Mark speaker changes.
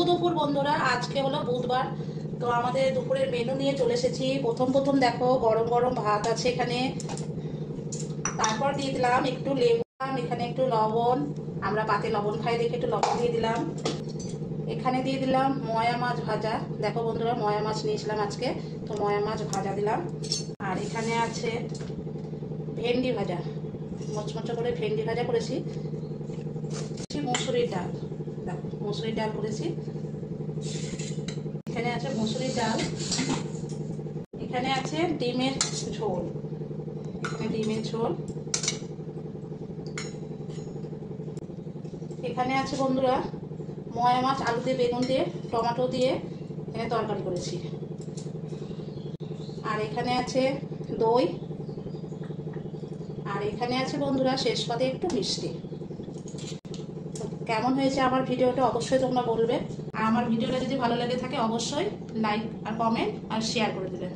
Speaker 1: দুপুর বন্ধুরা, আজকে হলো বুধবার। তো আমাদের দুপুরের মেনু নিয়ে চলে এসেছি। প্রথম দেখো গরম গরম ভাত আছে এখানে, তারপর দিয়ে দিলাম একটু লেবু, এখানে একটু লবণ, আমরা পাতে লবণ খাই দেখে একটু লবণ দিয়ে দিলাম। এখানে দিয়ে দিলাম ময়া মাছ ভাজা। দেখো বন্ধুরা, ময়া মাছ নিয়েছিলাম আজকে, তো ময়া মাছ ভাজা দিলাম। আর এখানে আছে ভেন্ডি ভাজা, মচমচে করে ভেন্ডি ভাজা করেছি। মসুরির ডাল, দেখো মসুরির ডাল করেছি। এখানে আছে মসুরির ডাল, এখানে আছে ডিমের ঝোল, এখানে ডিমের ঝোল। এখানে আছে বন্ধুরা ময়া মাছ আলু দিয়ে, বেগুন দিয়ে, টমেটো দিয়ে এখানে তরকারি করেছি। আর এখানে আছে দই, আর এখানে আছে বন্ধুরা শেষ পাতে একটু মিষ্টি। কেমন হয়েছে আমার ভিডিওটা অবশ্যই তোমরা বলবে। আর আমার ভিডিওটা যদি ভালো লেগে থাকে অবশ্যই লাইক আর কমেন্ট আর শেয়ার করে দেবে।